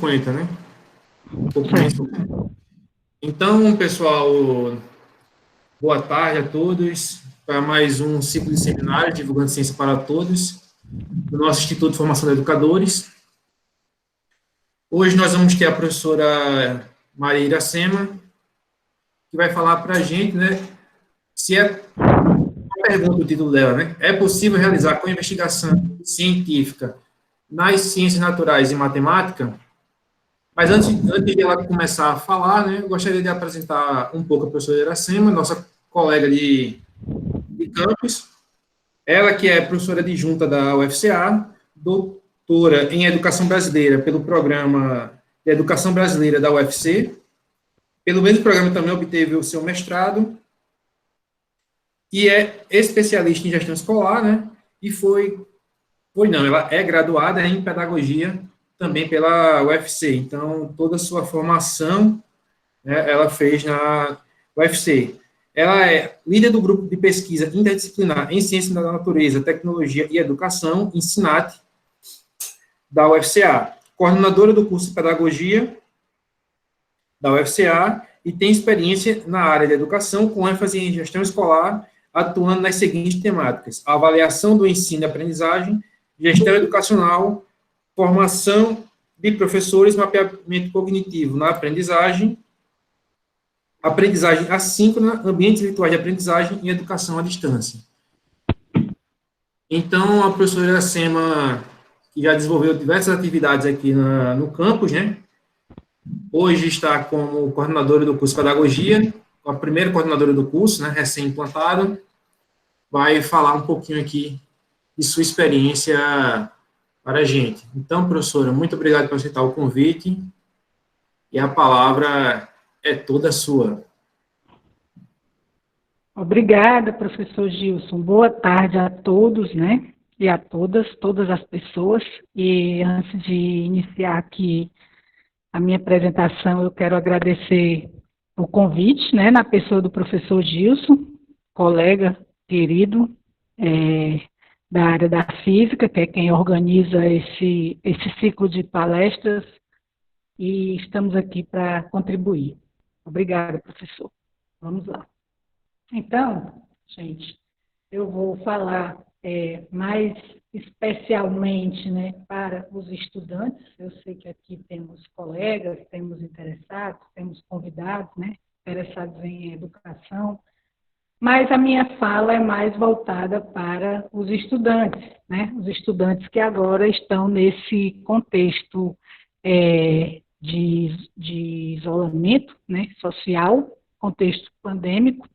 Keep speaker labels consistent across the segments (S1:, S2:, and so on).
S1: 50, né? Um pouco menos. Então, pessoal, boa tarde a todos para mais um ciclo de seminário divulgando ciência para todos do nosso Instituto de Formação de Educadores. Hoje nós vamos ter a professora Maria Iracema, que vai falar para a gente, né, se é, pergunta o título dela, né, é possível realizar com investigação científica nas ciências naturais e matemática? Mas antes de ela começar a falar, né, eu gostaria de apresentar um pouco a professora Iracema, nossa colega de campus. Ela que é professora adjunta da UFCA, doutora em Educação Brasileira pelo Programa de Educação Brasileira da UFC. Pelo mesmo programa também obteve o seu mestrado e é especialista em gestão escolar, né? E ela é graduada em pedagogia também pela UFC. Então, toda a sua formação, né, ela fez na UFC. Ela é líder do grupo de pesquisa interdisciplinar em Ciências da Natureza, Tecnologia e Educação, em SINAT, da UFCA. Coordenadora do curso de Pedagogia da UFCA e tem experiência na área de educação, com ênfase em gestão escolar, atuando nas seguintes temáticas: avaliação do ensino e aprendizagem, gestão educacional, formação de professores, mapeamento cognitivo na aprendizagem assíncrona, ambientes virtuais de aprendizagem e educação à distância. Então, a professora Iracema, que já desenvolveu diversas atividades aqui no campus, né? Hoje está como coordenadora do curso de Pedagogia, a primeira coordenadora do curso, né, recém-implantada, vai falar um pouquinho aqui de sua experiência para a gente. Então, professora, muito obrigado por aceitar o convite, e a palavra é toda sua.
S2: Obrigada, professor Gilson. Boa tarde a todos, né? E a todas as pessoas. E antes de iniciar aqui a minha apresentação, eu quero agradecer o convite, né? Na pessoa do professor Gilson, colega querido da área da física, que é quem organiza esse ciclo de palestras, e estamos aqui para contribuir. Obrigada, professor. Vamos lá. Então, gente, eu vou falar mais especialmente, né, para os estudantes. Eu sei que aqui temos colegas, temos interessados, temos convidados, né, interessados em educação, mas a minha fala é mais voltada para os estudantes, né, os estudantes que agora estão nesse contexto de isolamento, né, social, contexto pandêmico.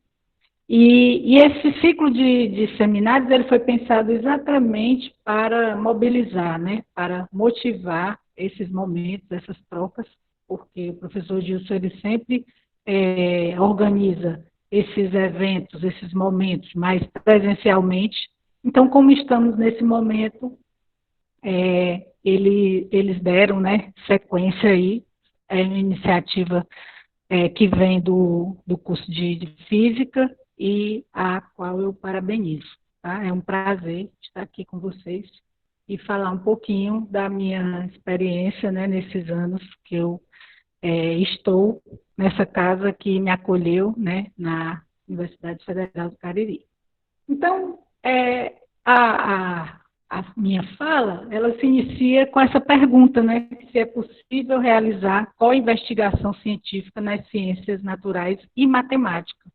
S2: E esse ciclo de seminários ele foi pensado exatamente para mobilizar, né, para motivar esses momentos, essas trocas, porque o professor Gilson ele sempre organiza esses eventos, esses momentos mais presencialmente. Então, como estamos nesse momento, eles deram, né, sequência aí, é uma iniciativa que vem do curso de Física, e a qual eu parabenizo. Tá? É um prazer estar aqui com vocês e falar um pouquinho da minha experiência, né, nesses anos que eu estou nessa casa que me acolheu, né, na Universidade Federal do Cariri. Então, a minha fala, ela se inicia com essa pergunta, né, se é possível realizar co-investigação científica nas ciências naturais e matemática.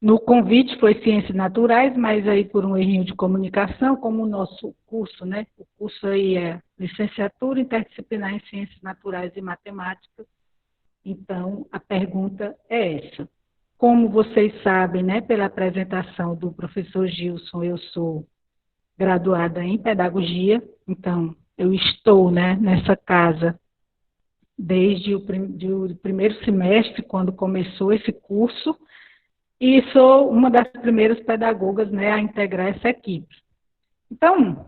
S2: No convite foi Ciências Naturais, mas aí por um errinho de comunicação, como o nosso curso, né? O curso aí é Licenciatura Interdisciplinar em Ciências Naturais e Matemática. Então, a pergunta é essa. Como vocês sabem, né, pela apresentação do professor Gilson, eu sou graduada em Pedagogia, então eu estou, né, nessa casa desde o primeiro semestre, quando começou esse curso, e sou uma das primeiras pedagogas, né, a integrar essa equipe. Então,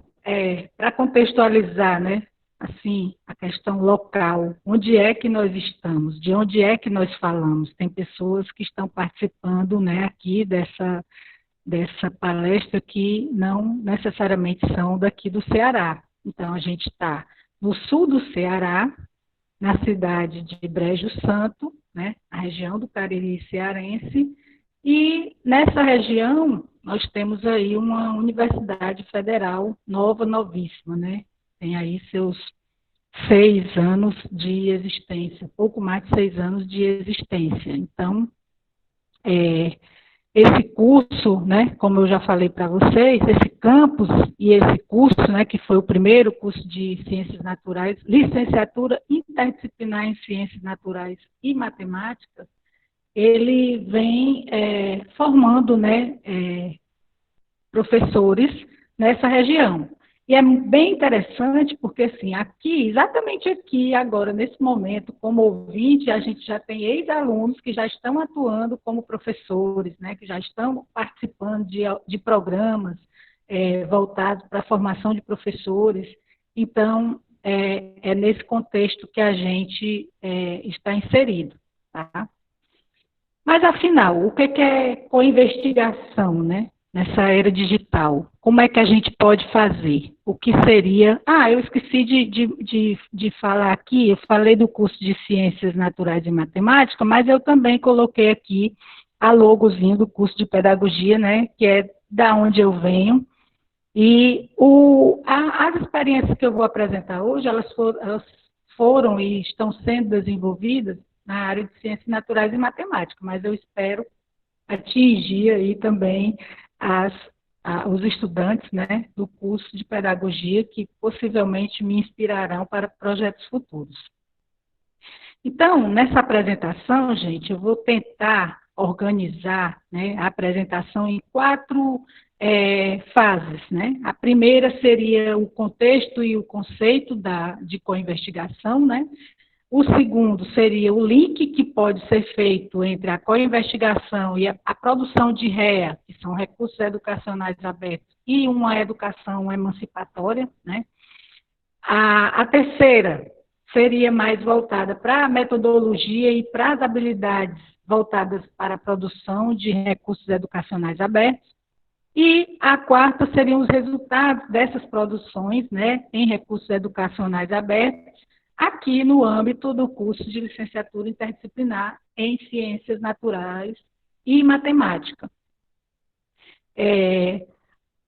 S2: para contextualizar, né, assim, a questão local, onde é que nós estamos, de onde é que nós falamos? Tem pessoas que estão participando, né, aqui dessa palestra que não necessariamente são daqui do Ceará. Então, a gente está no sul do Ceará, na cidade de Brejo Santo, né, a região do Cariri cearense, e nessa região nós temos aí uma universidade federal nova, novíssima, né, tem aí seus 6 anos de existência, pouco mais de 6 anos de existência. Então, esse curso, né, como eu já falei para vocês, esse campus e esse curso, né, que foi o primeiro curso de Ciências Naturais, licenciatura interdisciplinar em Ciências Naturais e Matemática, ele vem formando, né, professores nessa região. E é bem interessante porque, assim, aqui, exatamente aqui, agora, nesse momento, como ouvinte, a gente já tem ex-alunos que já estão atuando como professores, né, que já estão participando de programas voltados para a formação de professores. Então, é nesse contexto que a gente está inserido, tá? Mas, afinal, o que é co-investigação, né? Nessa era digital? Como é que a gente pode fazer? O que seria... eu esqueci de falar aqui, eu falei do curso de Ciências Naturais e Matemática, mas eu também coloquei aqui a logozinho do curso de Pedagogia, né, que é da onde eu venho, e as experiências que eu vou apresentar hoje, elas foram e estão sendo desenvolvidas na área de Ciências Naturais e Matemática, mas eu espero atingir aí também os estudantes, né, do curso de Pedagogia, que possivelmente me inspirarão para projetos futuros. Então, nessa apresentação, gente, eu vou tentar organizar, né, a apresentação em 4 fases, né? A primeira seria o contexto e o conceito de co-investigação, né? O segundo seria o link que pode ser feito entre a co-investigação e a produção de REA, que são recursos educacionais abertos, e uma educação emancipatória, né? A terceira seria mais voltada para a metodologia e para as habilidades voltadas para a produção de recursos educacionais abertos. E a quarta seriam os resultados dessas produções, né, em recursos educacionais abertos, aqui no âmbito do curso de licenciatura interdisciplinar em Ciências Naturais e Matemática.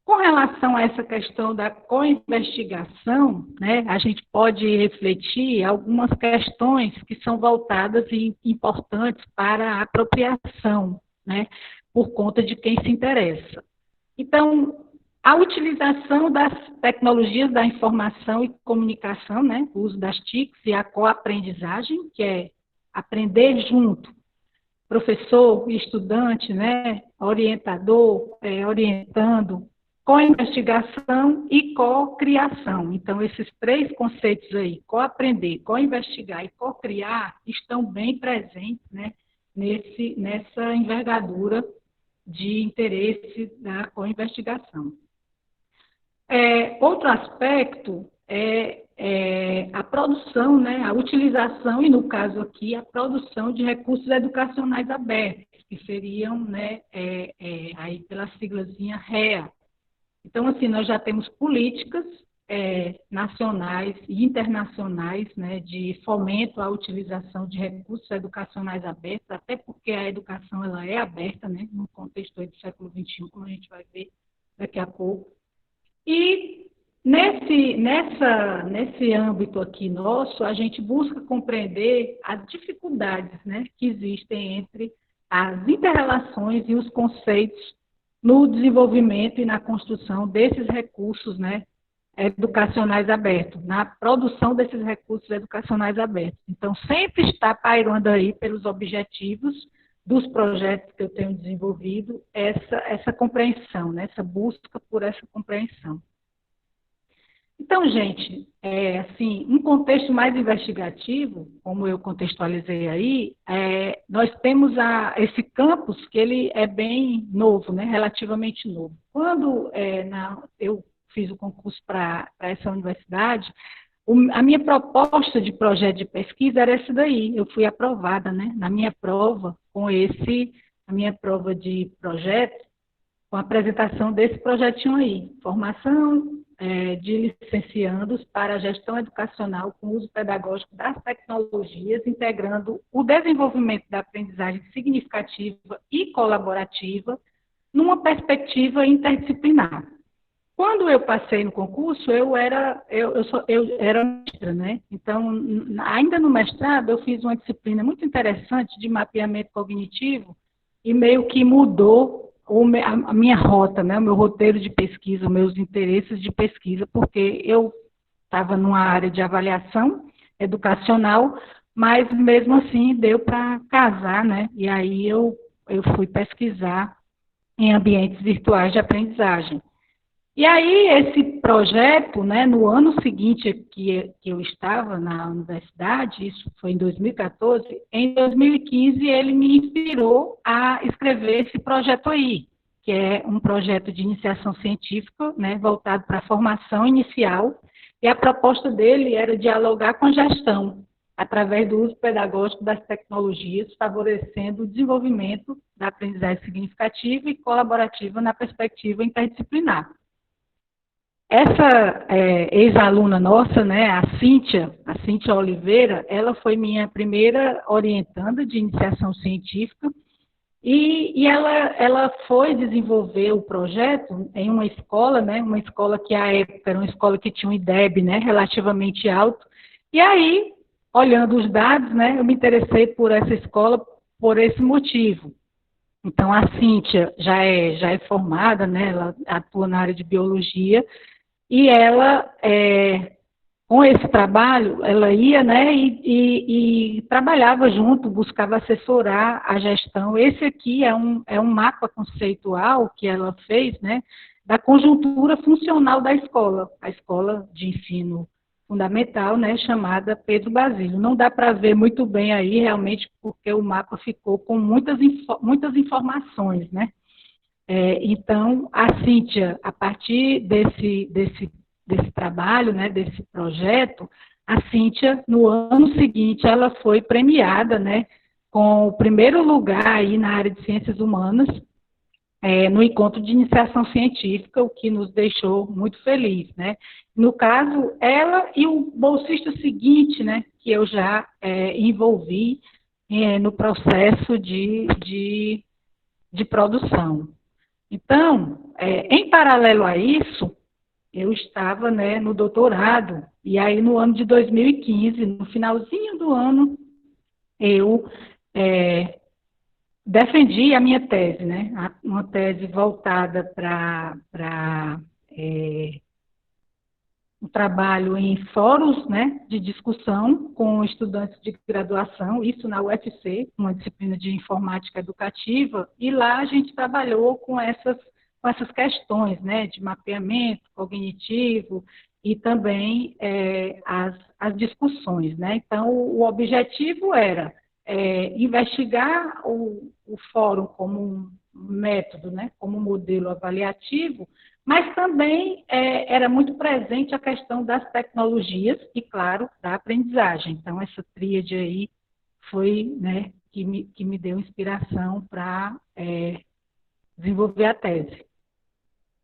S2: Com relação a essa questão da co-investigação, né, a gente pode refletir algumas questões que são voltadas e importantes para a apropriação, né, por conta de quem se interessa. Então, a utilização das tecnologias da informação e comunicação, né, o uso das TICs e a coaprendizagem, que é aprender junto, professor e estudante, né, orientador, orientando, co-investigação e co-criação. Então, esses 3 conceitos aí, co-aprender, co-investigar e co-criar, estão bem presentes, né, nessa envergadura de interesse da co-investigação. Outro aspecto é a produção, né, a utilização, e no caso aqui, a produção de recursos educacionais abertos, que seriam, né, aí pela siglazinha REA. Então, assim, nós já temos políticas nacionais e internacionais, né, de fomento à utilização de recursos educacionais abertos, até porque a educação ela é aberta, né, no contexto do século XXI, como a gente vai ver daqui a pouco. E nesse âmbito aqui nosso, a gente busca compreender as dificuldades, né, que existem entre as interrelações e os conceitos no desenvolvimento e na construção desses recursos, né, educacionais abertos, na produção desses recursos educacionais abertos. Então, sempre está pairando aí pelos objetivos dos projetos que eu tenho desenvolvido essa compreensão, né, essa busca por essa compreensão. Então, gente, assim, um contexto mais investigativo, como eu contextualizei aí, nós temos esse campus que ele é bem novo, né, relativamente novo. Quando eu fiz o concurso para essa universidade, a minha proposta de projeto de pesquisa era essa daí. Eu fui aprovada, né, na minha prova, a minha prova de projeto, com a apresentação desse projetinho aí, formação de licenciandos para a gestão educacional com uso pedagógico das tecnologias, integrando o desenvolvimento da aprendizagem significativa e colaborativa numa perspectiva interdisciplinar. Quando eu passei no concurso, eu era mestra, né? Então, ainda no mestrado, eu fiz uma disciplina muito interessante de mapeamento cognitivo e meio que mudou a minha rota, né? O meu roteiro de pesquisa, os meus interesses de pesquisa, porque eu estava numa área de avaliação educacional, mas mesmo assim deu para casar, né? E aí eu fui pesquisar em ambientes virtuais de aprendizagem. E aí, esse projeto, né, no ano seguinte que eu estava na universidade, isso foi em 2014, em 2015 ele me inspirou a escrever esse projeto aí, que é um projeto de iniciação científica, né, voltado para a formação inicial, e a proposta dele era dialogar com a gestão, através do uso pedagógico das tecnologias, favorecendo o desenvolvimento da aprendizagem significativa e colaborativa na perspectiva interdisciplinar. Essa ex-aluna nossa, né, a Cíntia Oliveira, ela foi minha primeira orientanda de iniciação científica e ela foi desenvolver o projeto em uma escola, né, uma escola que à época era uma escola que tinha um IDEB, né, relativamente alto, e aí, olhando os dados, né, eu me interessei por essa escola por esse motivo. Então, a Cíntia já é formada, né, ela atua na área de biologia, e ela, com esse trabalho, ela ia, né, e trabalhava junto, buscava assessorar a gestão. Esse aqui é um mapa conceitual que ela fez, né, da conjuntura funcional da escola, a escola de ensino fundamental, né, chamada Pedro Basílio. Não dá para ver muito bem aí, realmente, porque o mapa ficou com muitas informações, né. Então, a Cíntia, a partir desse trabalho, né, desse projeto, a Cíntia, no ano seguinte, ela foi premiada, né, com o primeiro lugar aí na área de ciências humanas, no encontro de iniciação científica, o que nos deixou muito felizes, né. No caso, ela e o bolsista seguinte, né, que eu já envolvi no processo de produção. Então, em paralelo a isso, eu estava, né, no doutorado, e aí no ano de 2015, no finalzinho do ano, eu defendi a minha tese, né, uma tese voltada para um trabalho em fóruns, né, de discussão com estudantes de graduação, isso na UFC, uma disciplina de informática educativa, e lá a gente trabalhou com essas questões, né, de mapeamento cognitivo e também as discussões, né. Então, o objetivo era investigar o fórum como um método, né, como um modelo avaliativo, mas também era muito presente a questão das tecnologias e, claro, da aprendizagem. Então, essa tríade aí foi, né, que me deu inspiração para desenvolver a tese.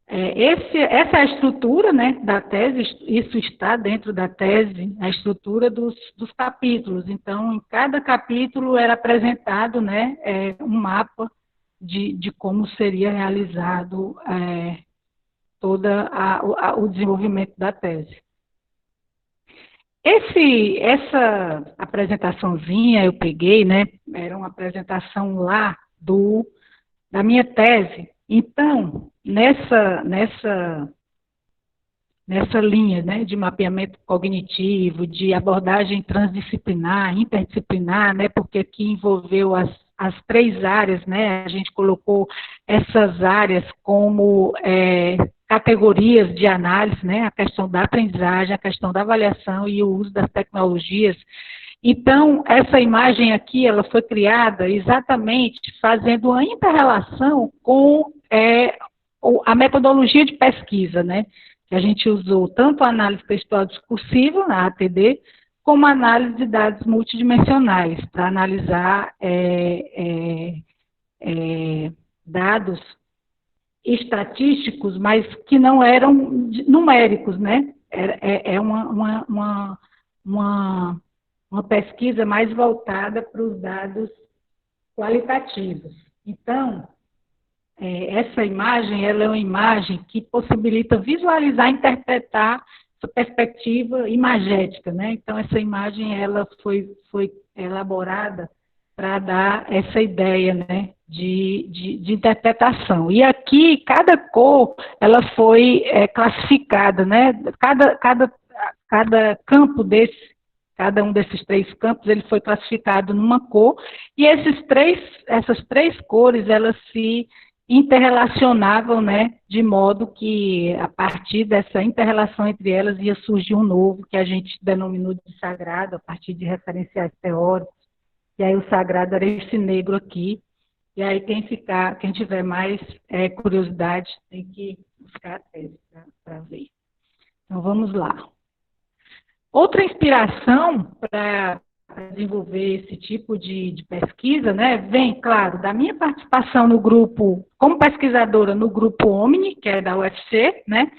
S2: Essa é a estrutura, né, da tese, isso está dentro da tese, a estrutura dos capítulos. Então, em cada capítulo era apresentado, né, um mapa de como seria realizado todo o desenvolvimento da tese. Essa apresentaçãozinha eu peguei, né, era uma apresentação lá da minha tese. Então, nessa linha, né, de mapeamento cognitivo, de abordagem transdisciplinar, interdisciplinar, né, porque aqui envolveu as três áreas, né, a gente colocou essas áreas como categorias de análise, né, a questão da aprendizagem, a questão da avaliação e o uso das tecnologias. Então, essa imagem aqui, ela foi criada exatamente fazendo uma inter-relação com a metodologia de pesquisa, né, que a gente usou tanto a análise textual discursiva, na ATD, como a análise de dados multidimensionais, para analisar dados estatísticos, mas que não eram numéricos, né? É uma pesquisa mais voltada para os dados qualitativos. Então, essa imagem, ela é uma imagem que possibilita visualizar e interpretar essa perspectiva imagética, né? Então, essa imagem, ela foi elaborada para dar essa ideia, né, de interpretação. E aqui, cada cor, ela foi classificada, né? Cada campo cada um desses 3 campos, ele foi classificado numa cor, e essas 3 cores, elas se interrelacionavam, né, de modo que, a partir dessa interrelação entre elas, ia surgir um novo, que a gente denominou de sagrado, a partir de referenciais teóricos, e aí o sagrado era esse negro aqui, e aí quem tiver mais curiosidade, tem que buscar a tese para ver. Então, vamos lá. Outra inspiração para desenvolver esse tipo de pesquisa, né, vem, claro, da minha participação no grupo, como pesquisadora no grupo Omni, que é da UFC, né,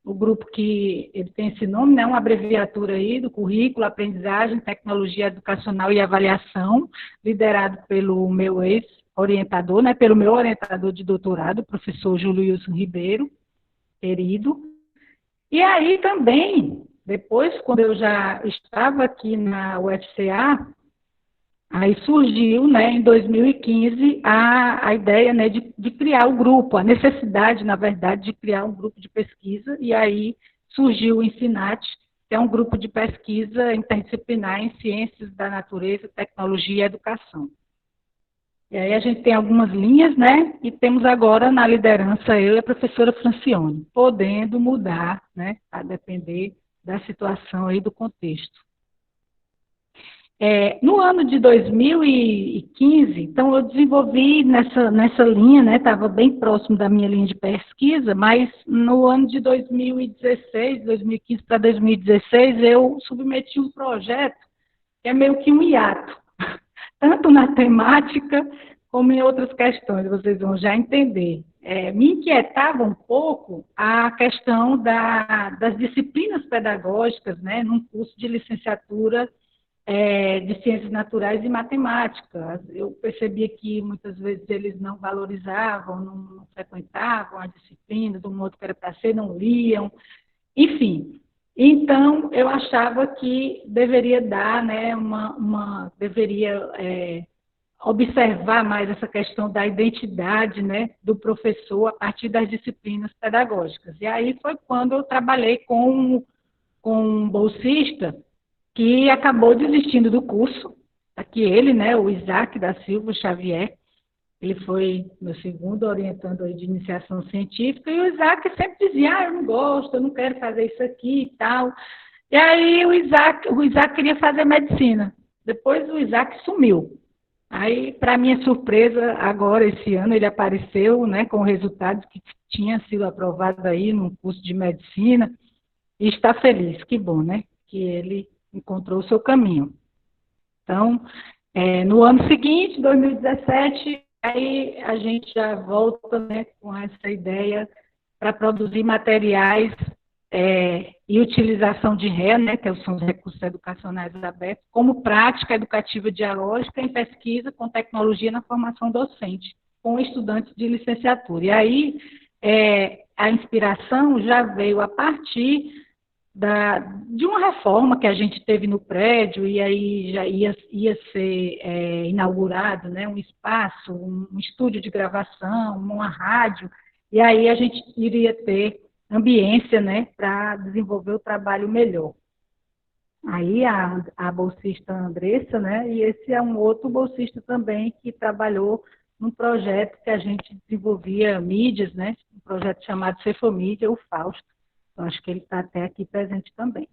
S2: o grupo que ele tem esse nome, né, uma abreviatura aí do currículo, aprendizagem, tecnologia educacional e avaliação, liderado pelo meu ex-orientador, né, pelo meu orientador de doutorado, o professor Júlio Wilson Ribeiro, querido. E aí também, depois, quando eu já estava aqui na UFCA, aí surgiu, né, em 2015, a ideia, né, de criar o grupo, a necessidade, na verdade, de criar um grupo de pesquisa, e aí surgiu o Ensinat, que é um grupo de pesquisa interdisciplinar em ciências da natureza, tecnologia e educação. E aí a gente tem algumas linhas, né, e temos agora na liderança eu e a professora Francione, podendo mudar, né, a depender da situação aí do contexto. No ano de 2015, então eu desenvolvi nessa linha, né, estava bem próximo da minha linha de pesquisa, mas no ano de 2015 para 2016, eu submeti um projeto que é meio que um hiato, tanto na temática como em outras questões, vocês vão já entender. Me inquietava um pouco a questão das disciplinas pedagógicas, né, num curso de licenciatura de Ciências Naturais e Matemática. Eu percebia que muitas vezes eles não valorizavam, não frequentavam a disciplina do modo que era para ser, não liam, enfim. Então, eu achava que deveria dar, né, deveria observar mais essa questão da identidade, né, do professor a partir das disciplinas pedagógicas. E aí foi quando eu trabalhei com um bolsista que acabou desistindo do curso. Aqui ele, né, o Isaac da Silva Xavier, ele foi meu segundo orientando de iniciação científica, e o Isaac sempre dizia, eu não gosto, eu não quero fazer isso aqui e tal. E aí o Isaac queria fazer medicina. Depois o Isaac sumiu. Aí, para minha surpresa, agora, esse ano, ele apareceu, né, com o resultado que tinha sido aprovado aí num curso de medicina, e está feliz, que bom, né, que ele encontrou o seu caminho. Então, no ano seguinte, 2017, aí a gente já volta, né, com essa ideia para produzir materiais e utilização de RE, né, que são os recursos educacionais abertos, como prática educativa dialógica em pesquisa com tecnologia na formação docente, com estudantes de licenciatura. E aí, a inspiração já veio a partir de uma reforma que a gente teve no prédio, e aí já ia ser inaugurado, né, um espaço, um estúdio de gravação, uma rádio, e aí a gente iria ter ambiência, né, para desenvolver o trabalho melhor. Aí a bolsista Andressa, né, e esse é um outro bolsista também que trabalhou num projeto que a gente desenvolvia mídias, né, um projeto chamado Cefomídia, o Fausto. Eu acho que ele está até aqui presente também.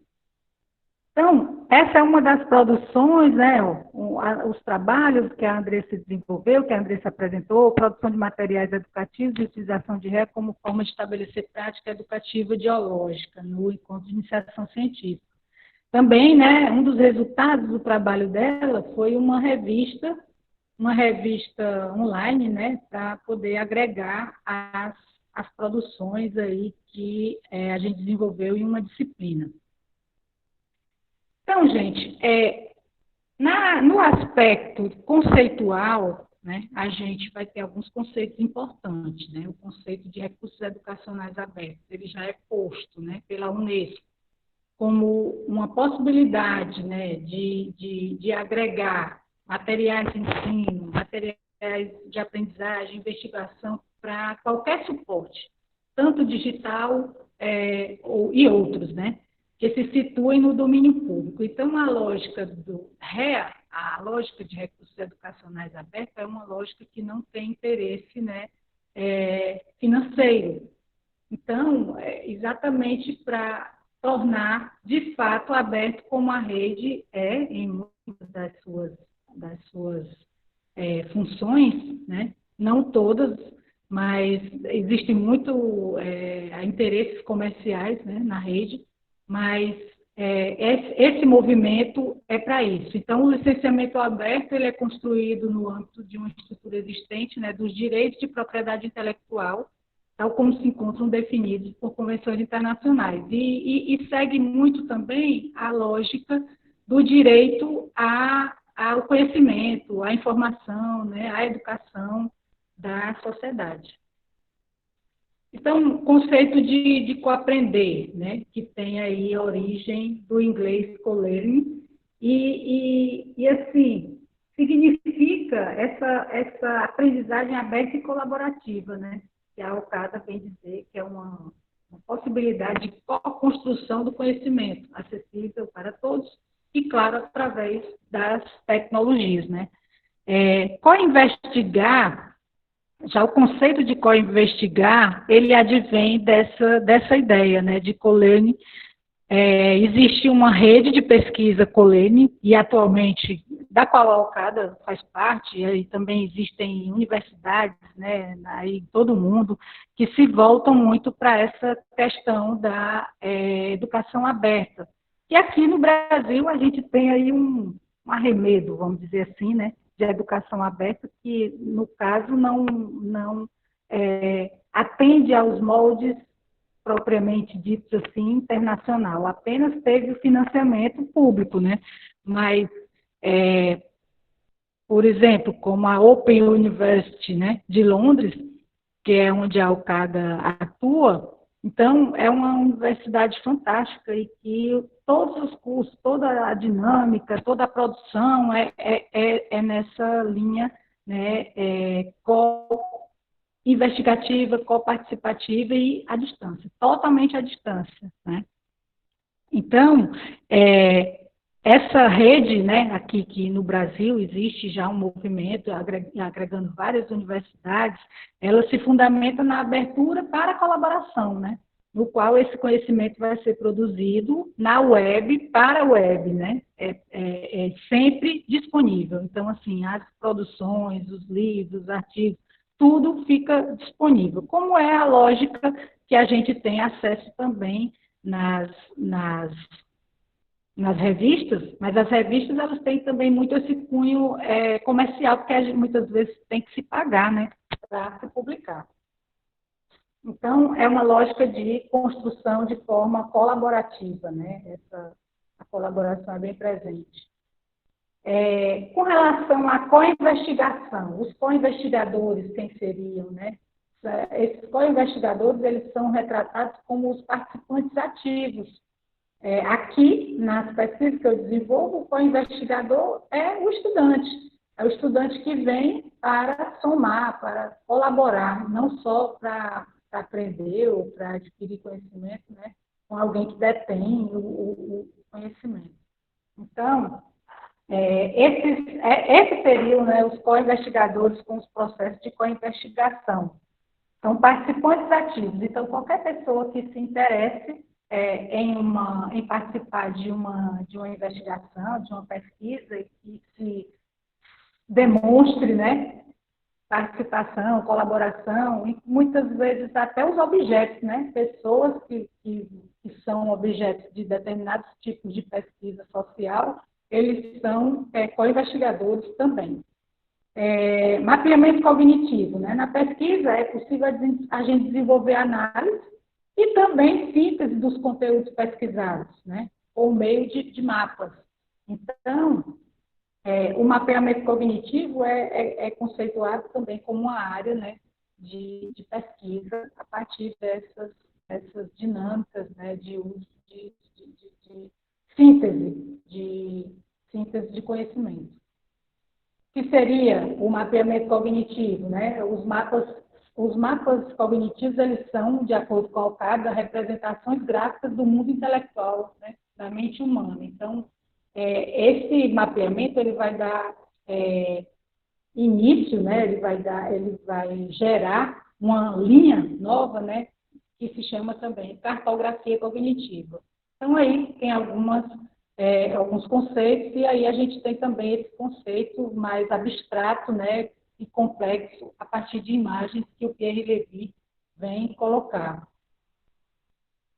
S2: Então, essa é uma das produções, né, os trabalhos que a Andressa desenvolveu, que a Andressa apresentou, produção de materiais educativos e utilização de RE como forma de estabelecer prática educativa ideológica no encontro de iniciação científica. Também, né, um dos resultados do trabalho dela foi uma revista online, né, para poder agregar as as produções aí que a gente desenvolveu em uma disciplina. Então, gente, no aspecto conceitual, né, a gente vai ter alguns conceitos importantes, né? O conceito de recursos educacionais abertos, ele já é posto, né, pela Unesco como uma possibilidade, né, de agregar materiais de ensino, materiais de aprendizagem, investigação para qualquer suporte, tanto digital e outros, né, que se situem no domínio público. Então, a lógica a lógica de recursos educacionais abertos é uma lógica que não tem interesse, né, financeiro. Então, exatamente para tornar, de fato, aberto como a rede em muitas das suas funções, né? Não todas, mas existem muito interesses comerciais, né, na rede, mas esse movimento é para isso. Então, o licenciamento aberto ele é construído no âmbito de uma estrutura existente, né, dos direitos de propriedade intelectual, tal como se encontram definidos por convenções internacionais. E segue muito também a lógica do direito ao conhecimento, à informação, né, à educação da sociedade. Então, o conceito de coaprender, né, que tem aí a origem do inglês co-learning, e assim, significa essa aprendizagem aberta e colaborativa, né, que a Okada vem dizer que é uma possibilidade de co-construção do conhecimento, acessível para todos e, claro, através das tecnologias, né. Co-investigar, já o conceito de co-investigar, ele advém dessa ideia, né, de co-learning. Existe uma rede de pesquisa co-learning, e atualmente, da qual a Okada faz parte, e também existem universidades, né, em todo o mundo, que se voltam muito para essa questão da educação aberta. E aqui no Brasil a gente tem aí um arremedo, vamos dizer assim, né, de educação aberta, que, no caso, não atende aos moldes propriamente ditos assim, internacional, apenas teve o financiamento público, né? Mas, por exemplo, como a Open University, né, de Londres, que é onde a Okada atua, então é uma universidade fantástica e que todos os cursos, toda a dinâmica, toda a produção é nessa linha, né, investigativa, coparticipativa e à distância, totalmente à distância, né? Então, essa rede, né, aqui que no Brasil existe já um movimento agregando várias universidades, ela se fundamenta na abertura para a colaboração, né, no qual esse conhecimento vai ser produzido na web, para a web, né, sempre disponível. Então, assim, as produções, os livros, os artigos, tudo fica disponível. Como é a lógica que a gente tem acesso também nas revistas, mas as revistas elas têm também muito esse cunho comercial, porque a gente muitas vezes tem que se pagar, né, para se publicar. Então, é uma lógica de construção de forma colaborativa, né? A colaboração é bem presente. Com relação à co-investigação, os co-investigadores, quem seriam, né? Esses co-investigadores, eles são retratados como os participantes ativos. Aqui, nas pesquisas que eu desenvolvo, o co-investigador é o estudante que vem para somar, para colaborar, não só para aprender ou para adquirir conhecimento, né, com alguém que detém o conhecimento. Então, esses seriam, né, os co-investigadores com os processos de co-investigação. São participantes ativos. Então, qualquer pessoa que se interesse em participar de uma investigação, de uma pesquisa, e que se demonstre, né, participação, colaboração, e muitas vezes até os objetos, né, pessoas que são objetos de determinados tipos de pesquisa social, eles são co-investigadores também. mapeamento cognitivo, né? Na pesquisa é possível a gente desenvolver análise e também síntese dos conteúdos pesquisados, né? Por meio de mapas. Então, o mapeamento cognitivo é conceituado também como uma área, né, de pesquisa a partir dessas dinâmicas, né, de uso de síntese de conhecimento. Que seria o mapeamento cognitivo, né? Os mapas cognitivos, eles são, de acordo com a OCADA, representações gráficas do mundo intelectual, né? Da mente humana. Então, esse mapeamento, ele vai dar início, né? Ele vai gerar uma linha nova, né? Que se chama também cartografia cognitiva. Então, aí tem alguns conceitos, e aí a gente tem também esse conceito mais abstrato, né, e complexo, a partir de imagens que o Pierre Levy vem colocar.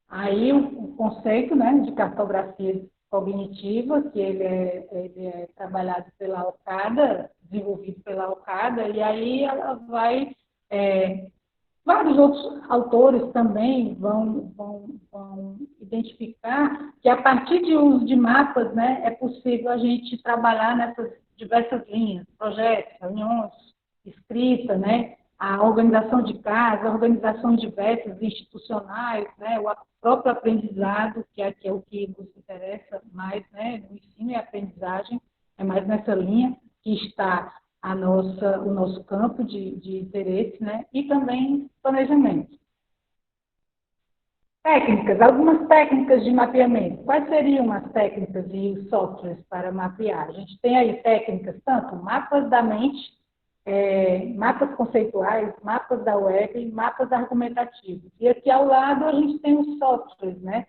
S2: Aí o conceito, né, de cartografia cognitiva, que ele é trabalhado pela OCADA, desenvolvido pela OCADA, e aí ela vai... vários outros autores também vão identificar que, a partir de uso de mapas, né, é possível a gente trabalhar nessas diversas linhas, projetos, reuniões, escrita, né, a organização de casa, a organização de diversas institucionais, né, o próprio aprendizado, que é o que nos interessa mais, né, no ensino e aprendizagem, é mais nessa linha que está o nosso campo de interesse, né? E também planejamento. Técnicas, algumas técnicas de mapeamento. Quais seriam as técnicas e os softwares para mapear? A gente tem aí técnicas, tanto mapas da mente, mapas conceituais, mapas da web, mapas argumentativos. E aqui ao lado a gente tem os softwares, né?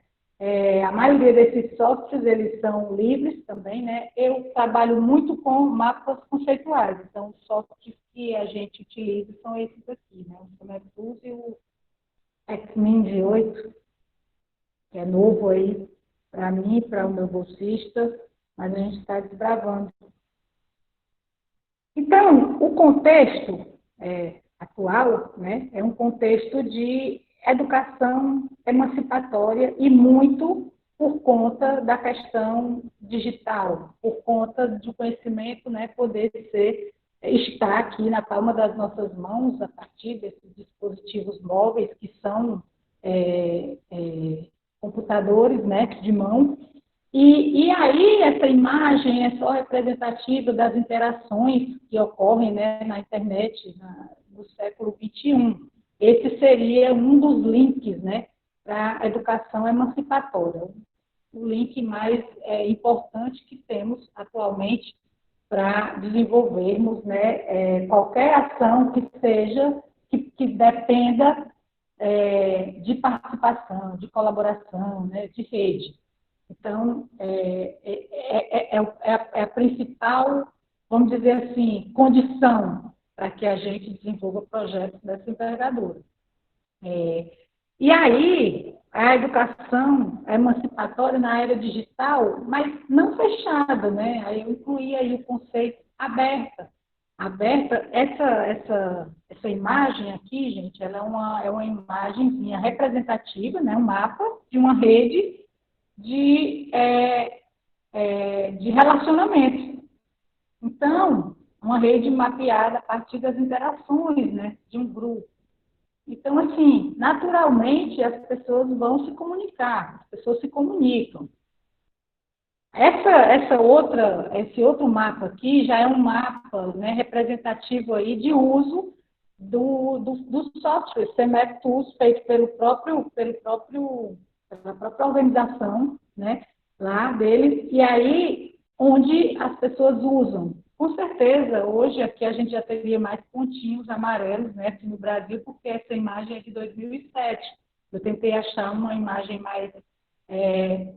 S2: A maioria desses softwares, eles são livres também, né? Eu trabalho muito com mapas conceituais, então os softwares que a gente utiliza são esses aqui, né? O Prometheus e o Xmind 8, que é novo aí para mim, para o meu bolsista, mas a gente está desbravando. Então, o contexto atual, né, é um contexto de educação emancipatória e muito por conta da questão digital, por conta do conhecimento, né, poder estar aqui na palma das nossas mãos a partir desses dispositivos móveis que são computadores, né, de mão. E aí essa imagem é só representativa das interações que ocorrem, né, na internet no século XXI. Esse seria um dos links, né, para a educação emancipatória. O link mais importante que temos atualmente para desenvolvermos, né, qualquer ação que seja, que dependa de participação, de colaboração, né, de rede. Então, é a principal, vamos dizer assim, condição para que a gente desenvolva projetos dessa envergadura. E aí, a educação emancipatória na era digital, mas não fechada, né? Aí eu incluí aí o conceito aberta. Aberta, essa imagem aqui, gente, ela é uma imagenzinha representativa, né? Um mapa de uma rede de relacionamento. Então, uma rede mapeada a partir das interações, né, de um grupo. Então, assim, naturalmente, as pessoas vão se comunicar, as pessoas se comunicam. Esse outro mapa aqui já é um mapa, né, representativo aí de uso do software CMF Tools, feito pela própria organização, né, lá deles, e aí onde as pessoas usam. Com certeza, hoje aqui a gente já teria mais pontinhos amarelos, né, aqui no Brasil, porque essa imagem é de 2007. Eu tentei achar uma imagem mais